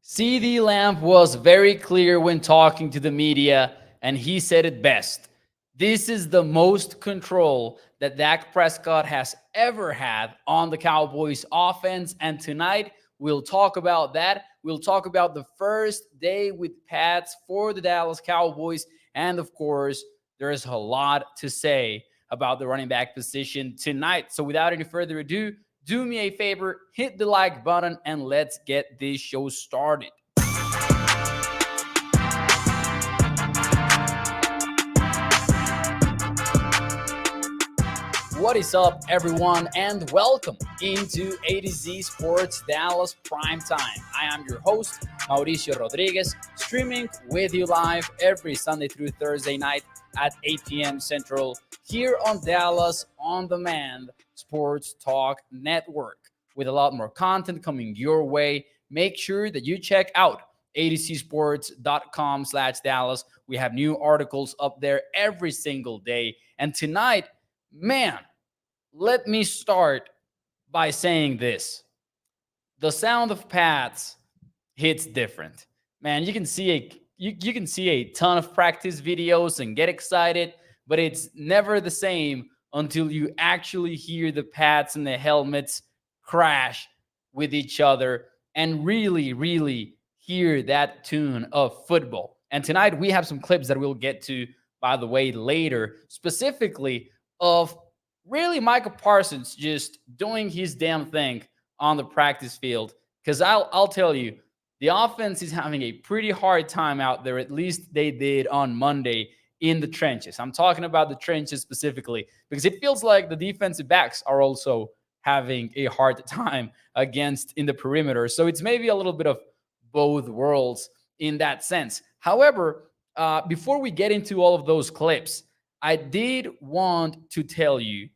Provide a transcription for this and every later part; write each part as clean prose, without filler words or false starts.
CeeDee Lamb was very clear when talking to the media, and he said it best. This is the most control that Dak Prescott has ever had on the Cowboys offense. And tonight, we'll talk about that. We'll talk about the first day with Pats for the Dallas Cowboys. And of course, there's a lot to say about the running back position tonight. So without any further ado, do me a favor, hit the like button, and let's get this show started. What is up, everyone, and welcome into A to Z Sports Dallas Prime Time. I am your host, Mauricio Rodriguez, streaming with you live every Sunday through Thursday night at 8 p.m. Central here on Dallas On Demand Sports Talk Network. With a lot more content coming your way, make sure that you check out atcsports.com/Dallas. We have new articles up there every single day. And tonight, man, let me start by saying this. The sound of Pats hits different. Man, you can see a ton of practice videos and get excited, but it's never the same until you actually hear the Pats and the helmets crash with each other and really hear that tune of football. And tonight we have some clips that we'll get to, by the way, later, specifically of really Micah Parsons just doing his damn thing on the practice field. Because I'll tell you, the offense is having a pretty hard time out there. At least they did on Monday in the trenches. I'm talking about the trenches specifically because it feels like the defensive backs are also having a hard time against in the perimeter. So it's maybe a little bit of both worlds in that sense. However, before we get into all of those clips, I did want to tell you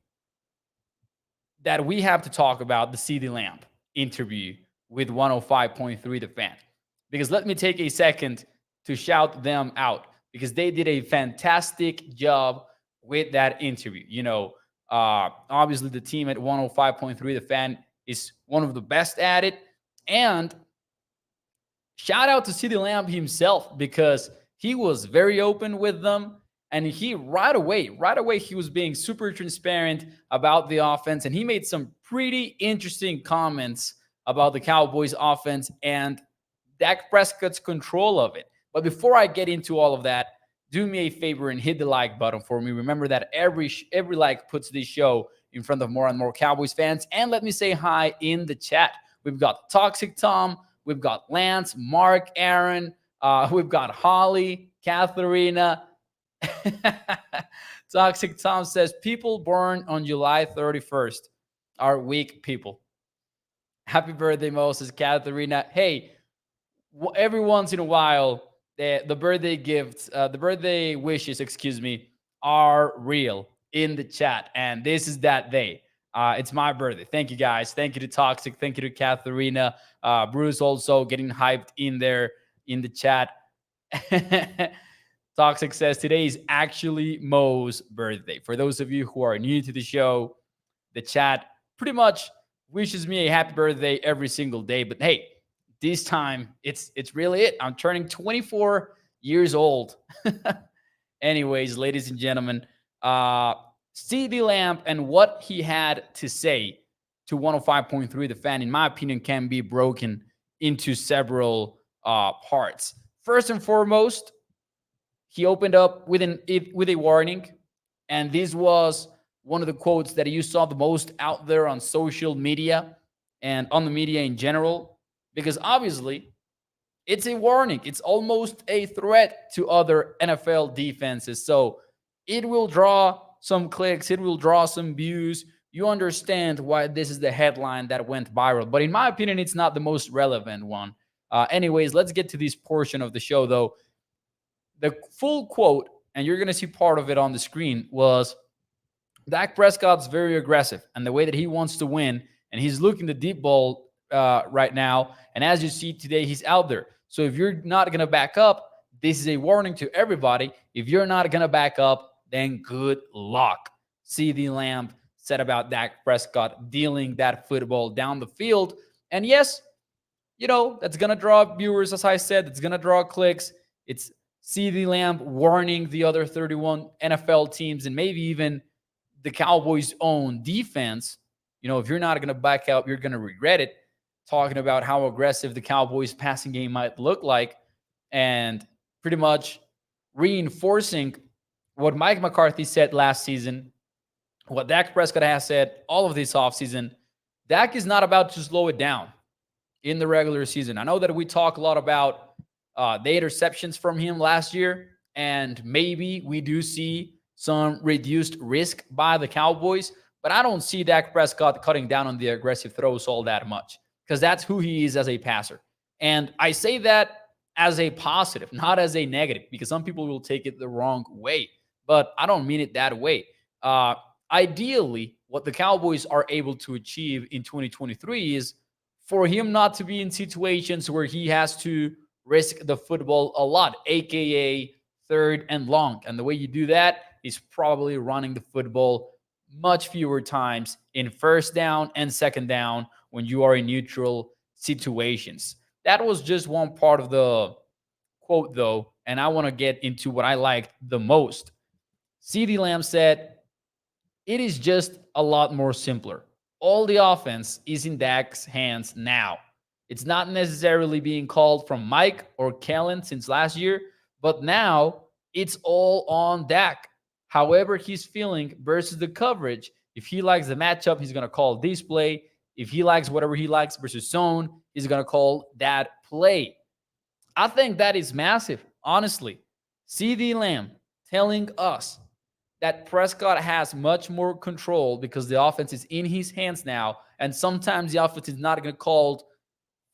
that we have to talk about the CeeDee Lamb interview with 105.3 The Fan. Because let me take a second to shout them out because they did a fantastic job with that interview. You know, obviously the team at 105.3 The Fan is one of the best at it. And shout out to CeeDee Lamb himself because he was very open with them. And he right away, he was being super transparent about the offense. And he made some pretty interesting comments about the Cowboys offense and Dak Prescott's control of it. But before I get into all of that, do me a favor and hit the like button for me. Remember that every like puts this show in front of more and more Cowboys fans. And let me say hi in the chat. We've got Toxic Tom, we've got Lance, Mark, Aaron, we've got Holly, Katharina. Toxic Tom says people born on July 31st are weak people. Happy birthday, Moses, Katharina. Hey, every once in a while, the birthday gifts, the birthday wishes, are real in the chat. And this is that day. It's my birthday. Thank you, guys. Thank you to Toxic. Thank you to Katharina. Bruce also getting hyped in there in the chat. Toxic says today is actually Mo's birthday. For those of you who are new to the show, the chat pretty much wishes me a happy birthday every single day. But hey, this time it's really it. I'm turning 24 years old. Anyways, ladies and gentlemen, CeeDee Lamb and what he had to say to 105.3 The Fan, in my opinion, can be broken into several parts. First and foremost, he opened up with a warning, and this was one of the quotes that you saw the most out there on social media and on the media in general, because obviously it's a warning. It's almost a threat to other NFL defenses. So it will draw some clicks. It will draw some views. You understand why this is the headline that went viral. But in my opinion, it's not the most relevant one. Anyways, let's get to this portion of the show, though. The full quote, and you're going to see part of it on the screen, was Dak Prescott's very aggressive and the way that he wants to win, and he's looking the deep ball right now. And as you see today, he's out there. So if you're not going to back up, this is a warning to everybody. If you're not going to back up, then good luck. CeeDee Lamb said about Dak Prescott dealing that football down the field. And yes, that's going to draw viewers, as I said, it's going to draw clicks. It's CeeDee Lamb warning the other 31 NFL teams and maybe even the Cowboys' own defense. If you're not going to back out, you're going to regret it. Talking about how aggressive the Cowboys' passing game might look like and pretty much reinforcing what Mike McCarthy said last season, what Dak Prescott has said all of this offseason. Dak is not about to slow it down in the regular season. I know that we talk a lot about the interceptions from him last year, and maybe we do see some reduced risk by the Cowboys, but I don't see Dak Prescott cutting down on the aggressive throws all that much because that's who he is as a passer. And I say that as a positive, not as a negative, because some people will take it the wrong way, but I don't mean it that way. Ideally, what the Cowboys are able to achieve in 2023 is for him not to be in situations where he has to risk the football a lot, aka third and long. And the way you do that is probably running the football much fewer times in first down and second down when you are in neutral situations. That was just one part of the quote, though, and I want to get into what I liked the most. CeeDee Lamb said, "It is just a lot more simpler. All the offense is in Dak's hands now. It's not necessarily being called from Mike or Kellen since last year, but now it's all on Dak. However he's feeling versus the coverage. If he likes the matchup, he's going to call this play. If he likes whatever he likes versus zone, he's going to call that play." I think that is massive, honestly. CeeDee Lamb telling us that Prescott has much more control because the offense is in his hands now. And sometimes the offense is not going to call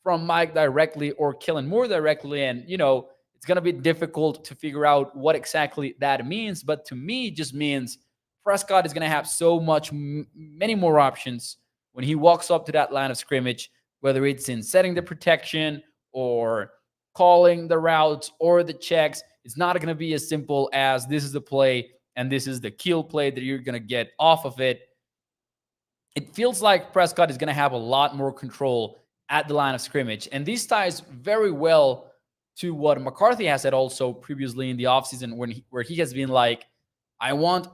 from Mike directly or Kellen Moore directly. And, it's going to be difficult to figure out what exactly that means. But to me, it just means Prescott is going to have so many more options when he walks up to that line of scrimmage, whether it's in setting the protection or calling the routes or the checks. It's not going to be as simple as this is the play and this is the kill play that you're going to get off of it. It feels like Prescott is going to have a lot more control at the line of scrimmage. And this ties very well to what McCarthy has said also previously in the offseason where he has been like, I want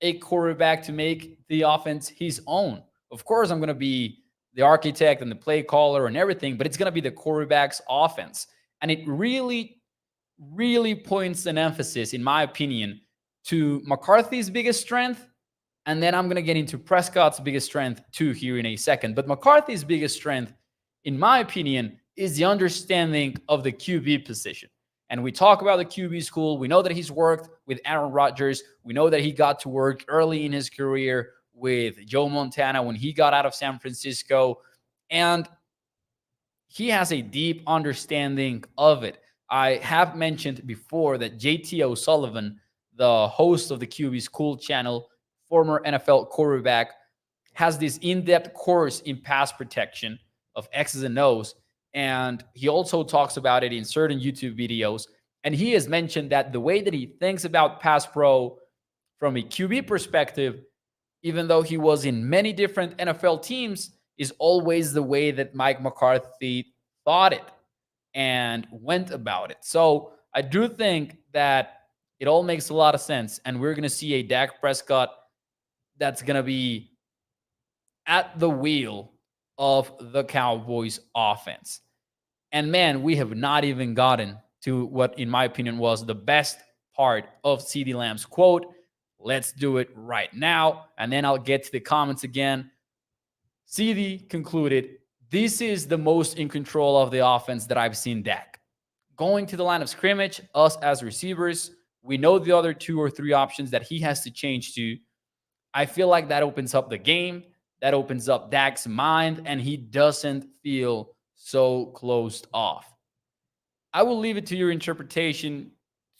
a quarterback to make the offense his own. Of course, I'm going to be the architect and the play caller and everything, but it's going to be the quarterback's offense. And it really, really points an emphasis, in my opinion, to McCarthy's biggest strength. And then I'm going to get into Prescott's biggest strength too here in a second. But McCarthy's biggest strength, in my opinion, is the understanding of the QB position. And we talk about the QB school. We know that he's worked with Aaron Rodgers. We know that he got to work early in his career with Joe Montana when he got out of San Francisco. And he has a deep understanding of it. I have mentioned before that JT O'Sullivan, the host of the QB School channel, former NFL quarterback, has this in-depth course in pass protection of X's and O's. And he also talks about it in certain YouTube videos. And he has mentioned that the way that he thinks about pass pro from a QB perspective, even though he was in many different NFL teams, is always the way that Mike McCarthy thought it and went about it. So I do think that it all makes a lot of sense. And we're going to see a Dak Prescott that's going to be at the wheel of the Cowboys offense. And man, we have not even gotten to what, in my opinion, was the best part of CeeDee Lamb's quote. Let's do it right now. And then I'll get to the comments again. CeeDee concluded, "This is the most in control of the offense that I've seen Dak. Going to the line of scrimmage, us as receivers, we know the other 2 or 3 options that he has to change to. I feel like that opens up the game. That opens up Dak's mind, and he doesn't feel so closed off." I will leave it to your interpretation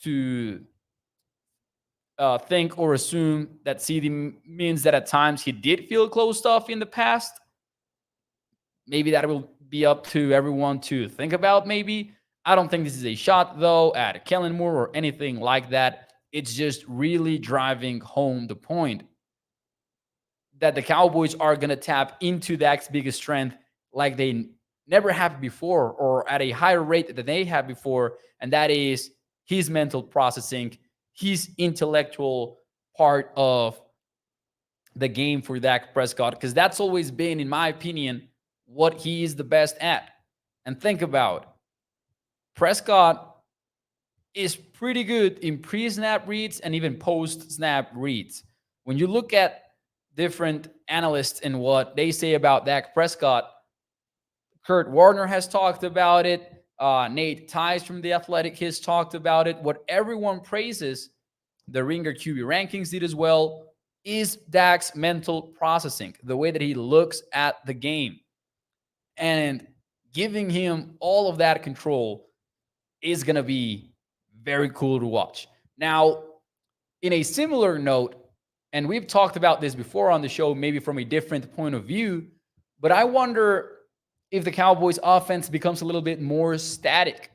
to think or assume that CeeDee means that at times he did feel closed off in the past. Maybe that will be up to everyone to think about, maybe. I don't think this is a shot, though, at Kellen Moore or anything like that. It's just really driving home the point that the Cowboys are going to tap into Dak's biggest strength like they never happened before or at a higher rate than they had before. And that is his mental processing, his intellectual part of the game for Dak Prescott, because that's always been, in my opinion, what he is the best at. And think about it. Prescott is pretty good in pre-snap reads and even post-snap reads. When you look at different analysts and what they say about Dak Prescott, Kurt Warner has talked about it. Nate Tice from The Athletic has talked about it. What everyone praises, the Ringer QB rankings did as well, is Dak's mental processing, the way that he looks at the game. And giving him all of that control is going to be very cool to watch. Now, in a similar note, and we've talked about this before on the show, maybe from a different point of view, but I wonder if the Cowboys offense becomes a little bit more static.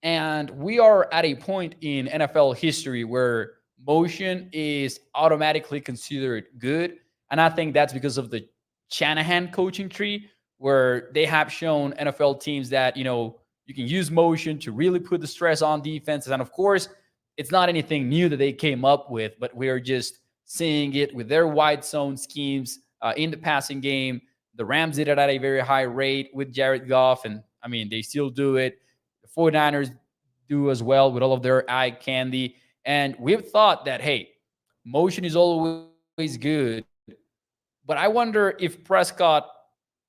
And we are at a point in NFL history where motion is automatically considered good. And I think that's because of the Shanahan coaching tree, where they have shown NFL teams that, you can use motion to really put the stress on defenses. And of course, it's not anything new that they came up with, but we're just seeing it with their wide zone schemes in the passing game. The Rams did it at a very high rate with Jared Goff, and I mean, they still do it. The 49ers do as well with all of their eye candy. And we've thought that, hey, motion is always good. But I wonder if Prescott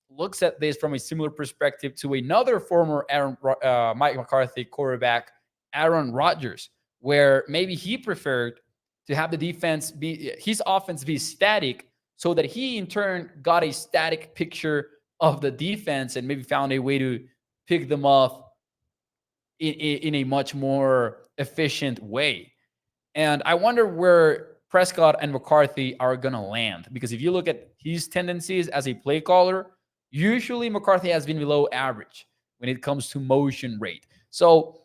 looks at this from a similar perspective to another former Mike McCarthy quarterback, Aaron Rodgers, where maybe he preferred to have the defense his offense be static, so that he in turn got a static picture of the defense and maybe found a way to pick them off in a much more efficient way. And I wonder where Prescott and McCarthy are going to land, because if you look at his tendencies as a play caller, usually McCarthy has been below average when it comes to motion rate. So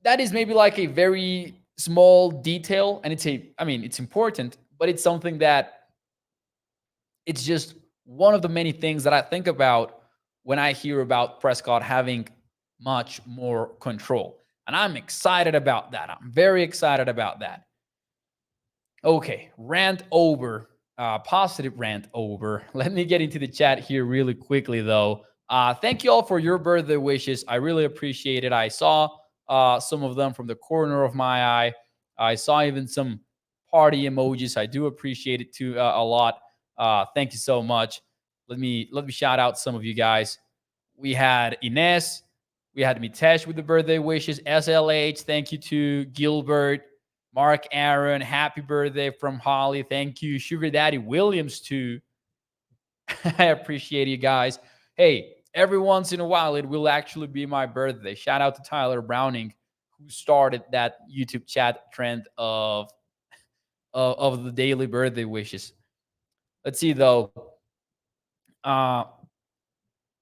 that is maybe like a very small detail, and it's important, but it's something that it's just one of the many things that I think about when I hear about Prescott having much more control. And I'm excited about that. I'm very excited about that. Okay, rant over. Positive rant over. Let me get into the chat here really quickly, though. Thank you all for your birthday wishes. I really appreciate it. I saw some of them from the corner of my eye. I saw even some party emojis. I do appreciate it too a lot. Thank you so much. Let me shout out some of you guys. We had Ines. We had Mitesh with the birthday wishes. SLH. Thank you to Gilbert. Mark Aaron. Happy birthday from Holly. Thank you. Sugar Daddy Williams too. I appreciate you guys. Hey, every once in a while, it will actually be my birthday. Shout out to Tyler Browning, who started that YouTube chat trend of the daily birthday wishes. Let's see, though.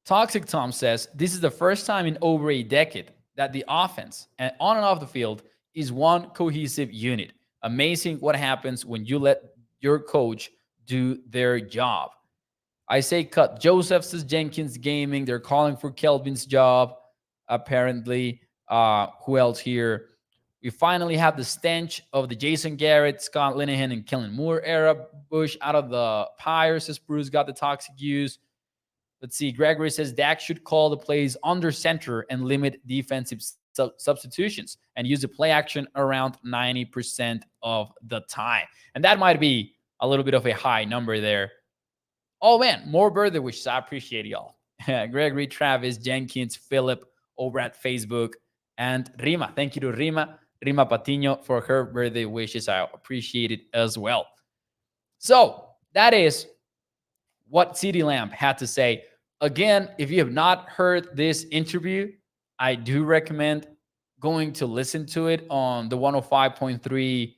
Toxic Tom says, this is the first time in over a decade that the offense and on and off the field is one cohesive unit. Amazing what happens when you let your coach do their job. I say cut. Joseph says Jenkins Gaming. They're calling for Kelvin's job, apparently. Who else here? We finally have the stench of the Jason Garrett, Scott Linehan, and Kellen Moore era Bush out of the pyre, says Bruce got the toxic use. Let's see. Gregory says Dak should call the plays under center and limit defensive substitutions and use the play action around 90% of the time. And that might be a little bit of a high number there. Oh, man, more birthday wishes. I appreciate y'all. Gregory, Travis, Jenkins, Philip over at Facebook, and Rima. Thank you to Rima Patino for her birthday wishes. I appreciate it as well. So that is what CeeDee Lamb had to say. Again, if you have not heard this interview, I do recommend going to listen to it on the 105.3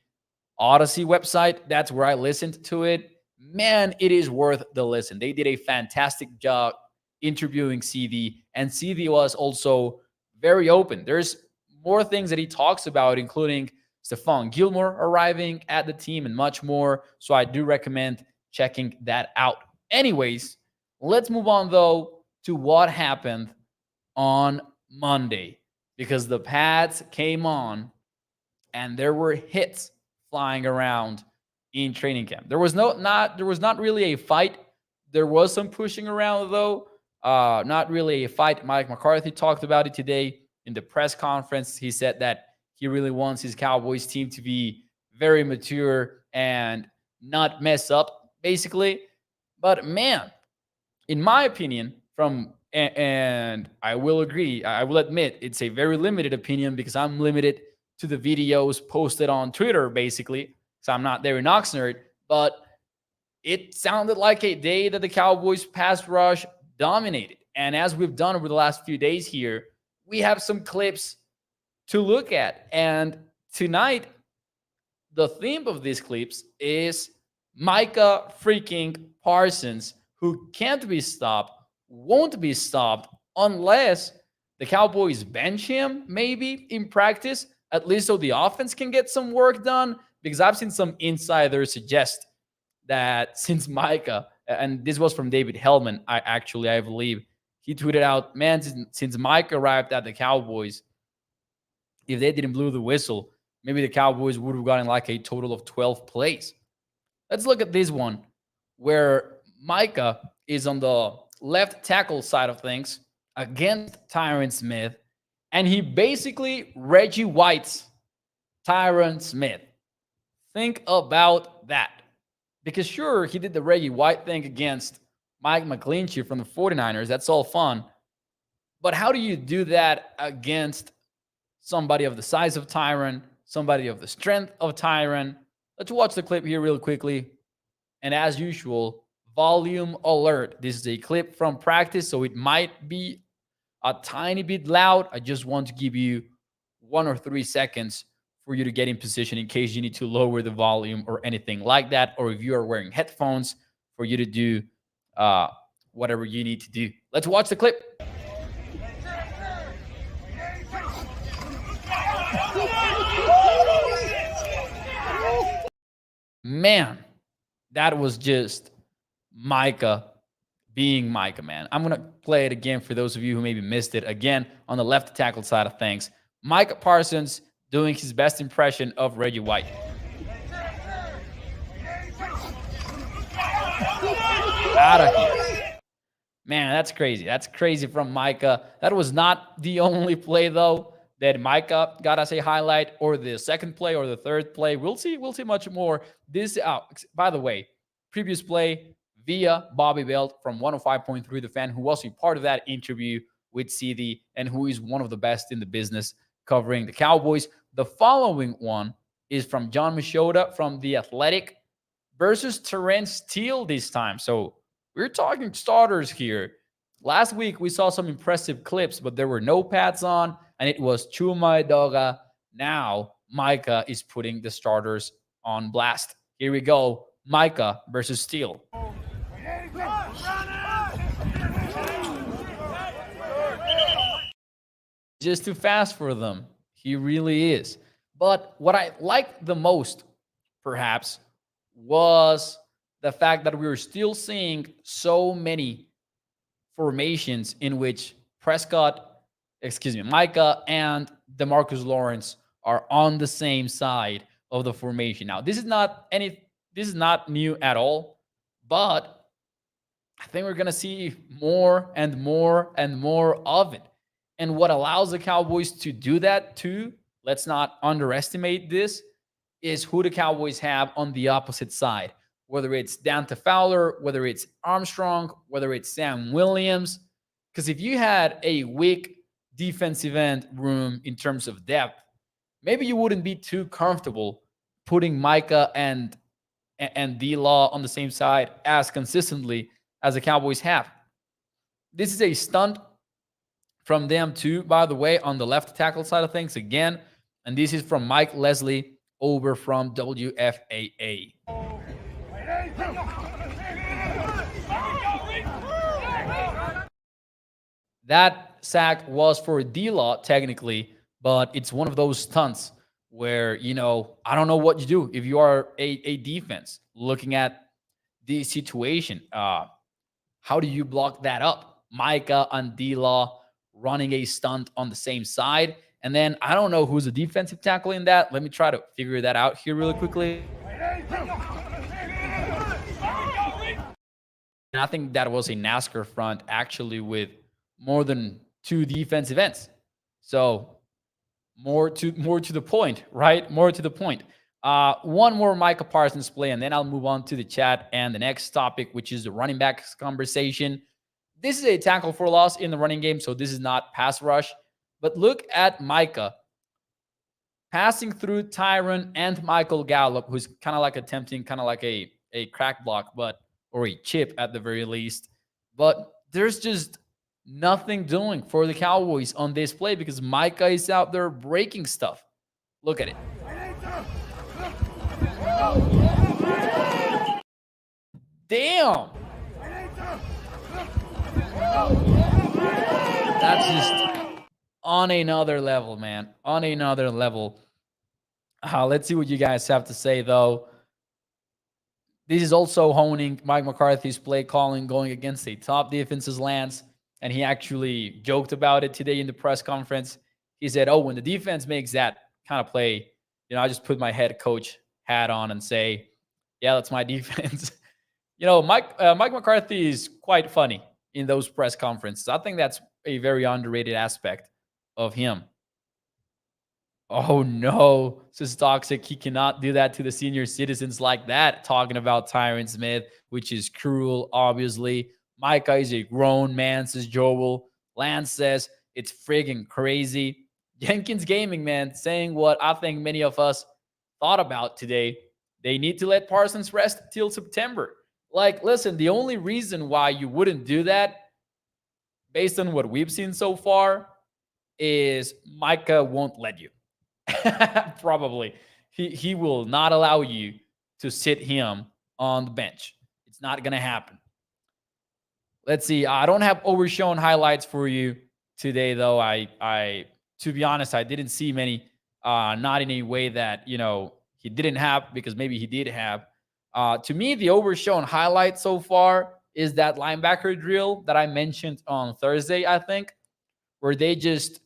Odyssey website. That's where I listened to it. Man, it is worth the listen. They did a fantastic job interviewing CeeDee, and CeeDee was also very open. There's more things that he talks about, including Stephon Gilmore arriving at the team and much more. So I do recommend checking that out. Anyways, let's move on, though, to what happened on Monday, because the pads came on and there were hits flying around in training camp. There was not really a fight. There was some pushing around though. Not really a fight. Mike McCarthy talked about it today in the press conference. He said that he really wants his Cowboys team to be very mature and not mess up, basically. But man, in my opinion, and I will agree, I will admit it's a very limited opinion because I'm limited to the videos posted on Twitter, basically. So I'm not there in Oxnard, but it sounded like a day that the Cowboys pass rush dominated. And as we've done over the last few days here, we have some clips to look at. And tonight, the theme of these clips is Micah freaking Parsons, who can't be stopped, won't be stopped unless the Cowboys bench him, maybe in practice, at least so the offense can get some work done. Because I've seen some insiders suggest that since Micah, and this was from David Hellman, I believe, he tweeted out, man, since Micah arrived at the Cowboys, if they didn't blow the whistle, maybe the Cowboys would have gotten like a total of 12 plays. Let's look at this one where Micah is on the left tackle side of things against Tyron Smith, and he basically Reggie White's Tyron Smith. Think about that. Because sure, he did the Reggie White thing against Mike McGlinchey from the 49ers. That's all fun. But how do you do that against somebody of the size of Tyron, somebody of the strength of Tyron? Let's watch the clip here real quickly. And as usual, volume alert. This is a clip from practice, so it might be a tiny bit loud. I just want to give you 1 or 3 seconds for you to get in position in case you need to lower the volume or anything like that, or if you are wearing headphones, for you to do whatever you need to do. Let's watch the clip. Man, that was just Micah being Micah, man. I'm going to play it again for those of you who maybe missed it. Again, on the left tackle side of things, Micah Parsons doing his best impression of Reggie White. Out of here. Man, that's crazy. That's crazy from Micah. That was not the only play, though, that Micah got as a highlight, or the second play or the third play. We'll see much more. This, by the way, previous play via Bobby Belt from 105.3 The Fan, who was a part of that interview with CeeDee and who is one of the best in the business covering the Cowboys. The following one is from John Machota from The Athletic versus Terrence Steele this time. So we're talking starters here. Last week, we saw some impressive clips, but there were no pads on, and it was Chuma Edoga. Now, Micah is putting the starters on blast. Here we go. Micah versus Steele. Just too fast for them. He really is. But what I liked the most, perhaps, was the fact that we were still seeing so many formations in which Micah and DeMarcus Lawrence are on the same side of the formation. Now, this is not new at all, but I think we're going to see more and more and more of it. And what allows the Cowboys to do that too, let's not underestimate this, is who the Cowboys have on the opposite side. Whether it's Dante Fowler, whether it's Armstrong, whether it's Sam Williams. Because if you had a weak defensive end room in terms of depth, maybe you wouldn't be too comfortable putting Micah and D-Law on the same side as consistently as the Cowboys have. This is a stunt from them too, by the way, on the left tackle side of things again. And this is from Mike Leslie over from WFAA. That sack was for D-Law technically, but it's one of those stunts where, I don't know what you do if you are a defense looking at the situation. How do you block that up? Micah and D-Law running a stunt on the same side. And then I don't know who's the defensive tackle in that. Let me try to figure that out here really quickly. And I think that was a NASCAR front actually with more than two defensive ends. So more to the point, right? More to the point. One more Micah Parsons play, and then I'll move on to the chat and the next topic, which is the running backs conversation. This is a tackle for loss in the running game, so this is not pass rush. But look at Micah passing through Tyron and Michael Gallup, who's kind of like attempting kind of like a crack block, but or a chip at the very least. But there's just nothing doing for the Cowboys on this play because Micah is out there breaking stuff. Look at it. Damn. That's just on another level, man. On another level. Let's see what you guys have to say, though. This is also honing Mike McCarthy's play calling going against a top defense's Lance. And he actually joked about it today in the press conference. He said, when the defense makes that kind of play, I just put my head coach hat on and say, yeah, that's my defense. Mike McCarthy is quite funny in those press conferences. I think that's a very underrated aspect of him. Oh, no, says Toxic. He cannot do that to the senior citizens like that, talking about Tyron Smith, which is cruel, obviously. Micah is a grown man, says Joel. Lance says it's friggin' crazy. Jenkins Gaming, man, saying what I think many of us thought about today. They need to let Parsons rest till September. Like, listen, the only reason why you wouldn't do that, based on what we've seen so far, is Micah won't let you. Probably. He will not allow you to sit him on the bench. It's not going to happen. Let's see. I don't have overshown highlights for you today, though. I to be honest, I didn't see many, not in a way that, he didn't have, because maybe he did have. To me, the overshown highlight so far is that linebacker drill that I mentioned on Thursday, I think, where they just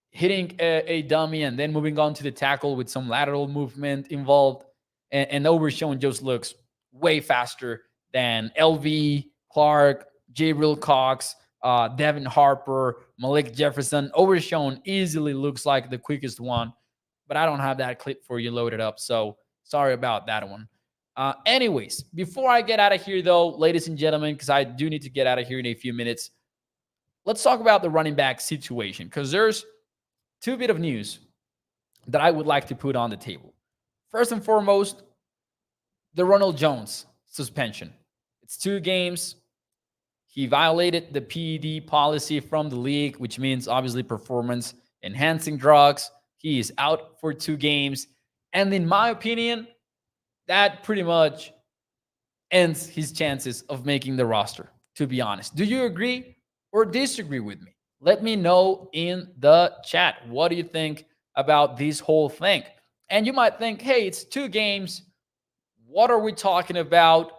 hitting a dummy and then moving on to the tackle with some lateral movement involved. And overshown just looks way faster than LV, Clark, Jabril Cox, Devin Harper, Malik Jefferson. Overshown easily looks like the quickest one, but I don't have that clip for you loaded up, so sorry about that one. Anyways, before I get out of here, though, ladies and gentlemen, because I do need to get out of here in a few minutes, let's talk about the running back situation, because there's two bit of news that I would like to put on the table. First and foremost, the Ronald Jones suspension. It's 2 games. He violated the PED policy from the league, which means obviously performance enhancing drugs. He is out for 2 games. And in my opinion, that pretty much ends his chances of making the roster, to be honest. Do you agree or disagree with me? Let me know in the chat. What do you think about this whole thing? And you might think, hey, it's 2 games. What are we talking about?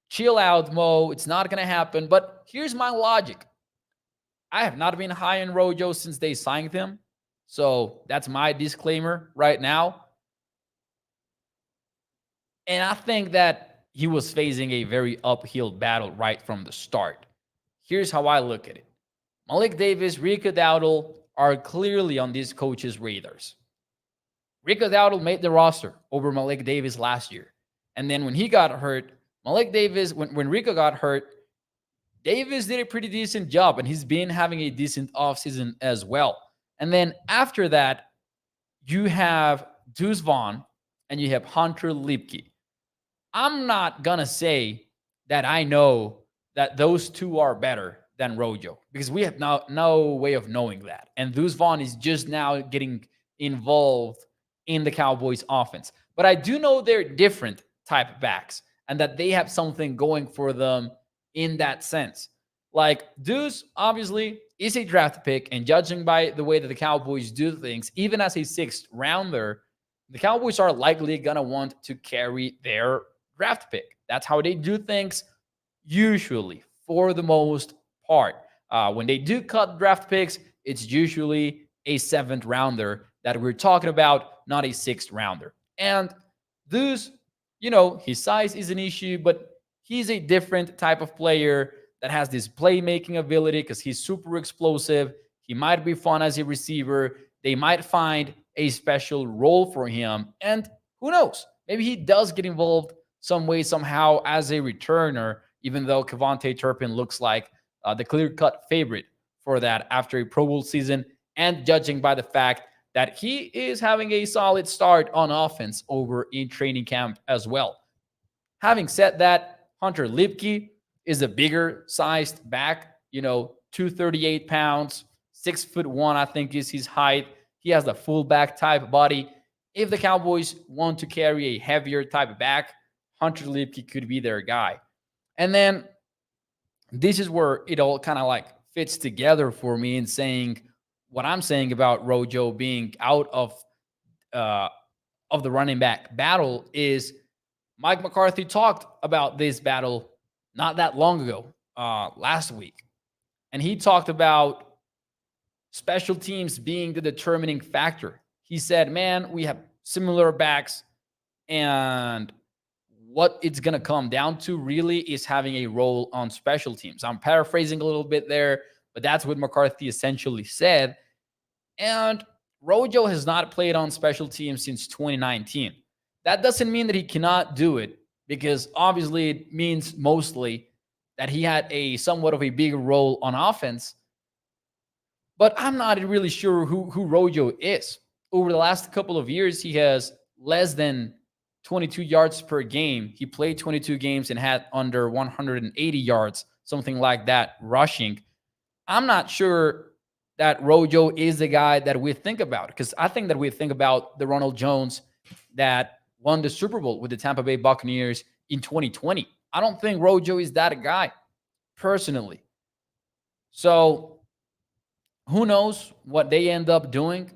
Chill out, Mo. It's not going to happen. But here's my logic. I have not been high on Rojo since they signed him. So that's my disclaimer right now. And I think that he was facing a very uphill battle right from the start. Here's how I look at it. Malik Davis, Rico Dowdle are clearly on these coaches' radars. Rico Dowdle made the roster over Malik Davis last year. And then when he got hurt, Malik Davis, when Rico got hurt, Davis did a pretty decent job, and he's been having a decent offseason as well. And then after that, you have Deuce Vaughn and you have Hunter Lipke. I'm not going to say that I know that those 2 are better than Rojo, because we have no way of knowing that. And Deuce Vaughn is just now getting involved in the Cowboys offense. But I do know they're different type of backs and that they have something going for them in that sense. Like Deuce, obviously, is a draft pick, and judging by the way that the Cowboys do things, even as a 6th rounder, the Cowboys are likely going to want to carry their draft pick. That's how they do things usually, for the most part. When they do cut draft picks, it's usually a seventh rounder that we're talking about, not a sixth rounder. And those, his size is an issue, but he's a different type of player that has this playmaking ability because he's super explosive. He might be fun as a receiver. They might find a special role for him. And who knows? Maybe he does get involved some way, somehow as a returner, even though Kevontae Turpin looks like the clear-cut favorite for that after a Pro Bowl season, and judging by the fact that he is having a solid start on offense over in training camp as well. Having said that, Hunter Lipke is a bigger sized back, 238 pounds, 6'1", I think is his height. He has the fullback type body. If the Cowboys want to carry a heavier type of back, Hunter Lipke could be their guy. And then this is where it all kind of like fits together for me in saying what I'm saying about Rojo being out of the running back battle is Mike McCarthy talked about this battle not that long ago, last week. And he talked about special teams being the determining factor. He said, man, we have similar backs, and what it's going to come down to really is having a role on special teams. I'm paraphrasing a little bit there, but that's what McCarthy essentially said. And Rojo has not played on special teams since 2019. That doesn't mean that he cannot do it, because obviously it means mostly that he had a somewhat of a bigger role on offense. But I'm not really sure who Rojo is. Over the last couple of years, he has less than 22 yards per game. He played 22 games and had under 180 yards, something like that, rushing. I'm not sure that Rojo is the guy that we think about, because I think that we think about the Ronald Jones that won the Super Bowl with the Tampa Bay Buccaneers in 2020. I don't think Rojo is that guy, personally. So who knows what they end up doing?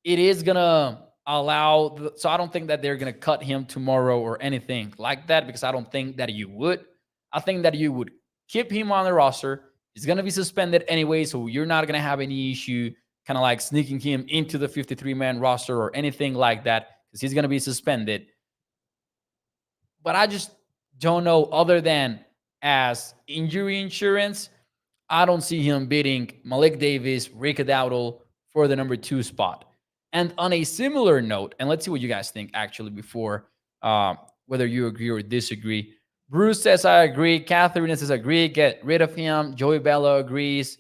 It is going to allow, so I don't think that they're going to cut him tomorrow or anything like that, because I don't think that you would. I think that you would keep him on the roster. He's going to be suspended anyway, so you're not going to have any issue kind of like sneaking him into the 53-man roster or anything like that, because he's going to be suspended. But I just don't know, other than as injury insurance, I don't see him beating Malik Davis, Rico Dowdle for the number 2 spot. And on a similar note, and let's see what you guys think actually before whether you agree or disagree. Bruce says, I agree. Catherine says, agree. Get rid of him. Joey Bello agrees.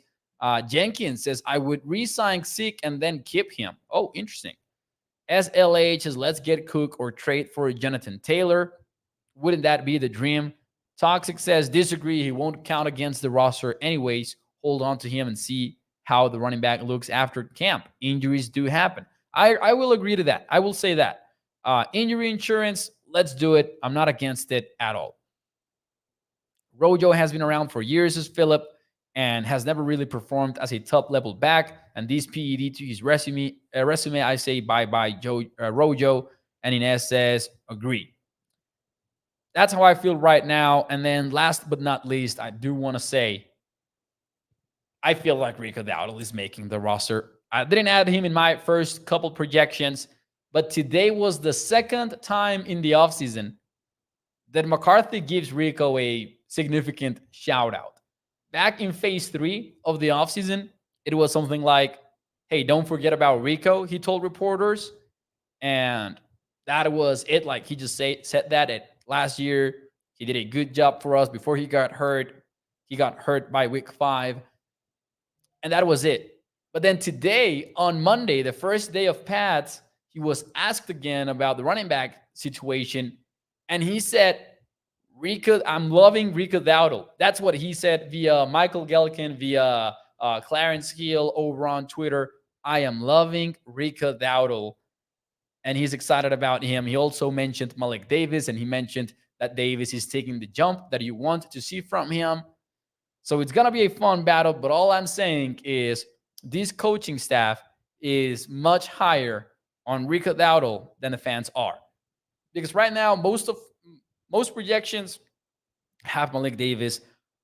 Jenkins says, I would re-sign Zeke and then keep him. Oh, interesting. SLH says, let's get Cook or trade for Jonathan Taylor. Wouldn't that be the dream? Toxic says, disagree. He won't count against the roster anyways. Hold on to him and see how the running back looks after camp. Injuries do happen. I will agree to that. I will say that. Injury insurance, let's do it. I'm not against it at all. Rojo has been around for years as Phillip and has never really performed as a top-level back. And this PED to his resume, I say bye-bye, Rojo. And Inez says, agree. That's how I feel right now. And then last but not least, I do want to say, I feel like Rico Dowdle is making the roster. I didn't add him in my first couple projections, but today was the second time in the offseason that McCarthy gives Rico a significant shout out. Back in phase 3 of the offseason, it was something like, hey, don't forget about Rico, he told reporters. And that was it. Like, he just said that at last year. He did a good job for us before he got hurt. He got hurt by week 5. And that was it. But then today, on Monday, the first day of pads, he was asked again about the running back situation. And he said, I'm loving Rico Dowdle. That's what he said via Michael Gelkin, via Clarence Hill over on Twitter. I am loving Rico Dowdle. And he's excited about him. He also mentioned Malik Davis, and he mentioned that Davis is taking the jump that you want to see from him. So it's going to be a fun battle. But all I'm saying is this coaching staff is much higher on Rico Dowdle than the fans are. Because right now, most projections have Malik Davis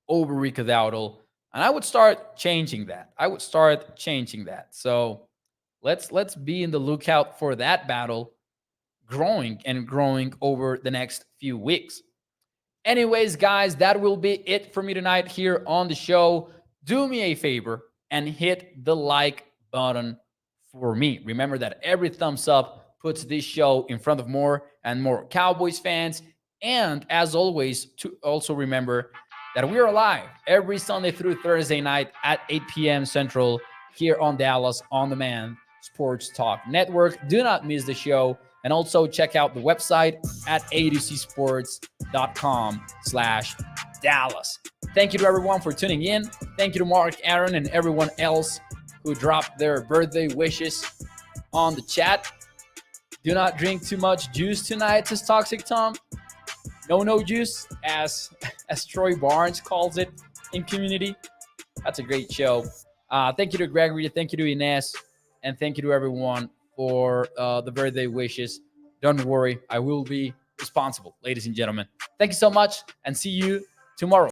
over Rico Dowdle. And I would start changing that. So let's be in the lookout for that battle growing and growing over the next few weeks. Anyways, guys, that will be it for me tonight here on the show. Do me a favor and hit the like button for me. Remember that every thumbs up puts this show in front of more and more Cowboys fans. And as always, to also remember that we are live every Sunday through Thursday night at 8 p.m. Central here on Dallas On Demand Sports Talk Network. Do not miss the show. And also check out the website at a2csports.com/Dallas. Thank you to everyone for tuning in. Thank you to Mark, Aaron, and everyone else who dropped their birthday wishes on the chat. Do not drink too much juice tonight, says Toxic Tom. No juice, as Troy Barnes calls it in community. That's a great show. Thank you to Gregory. Thank you to Ines. And thank you to everyone for the birthday wishes. Don't worry, I will be responsible, ladies and gentlemen. Thank you so much, and see you tomorrow.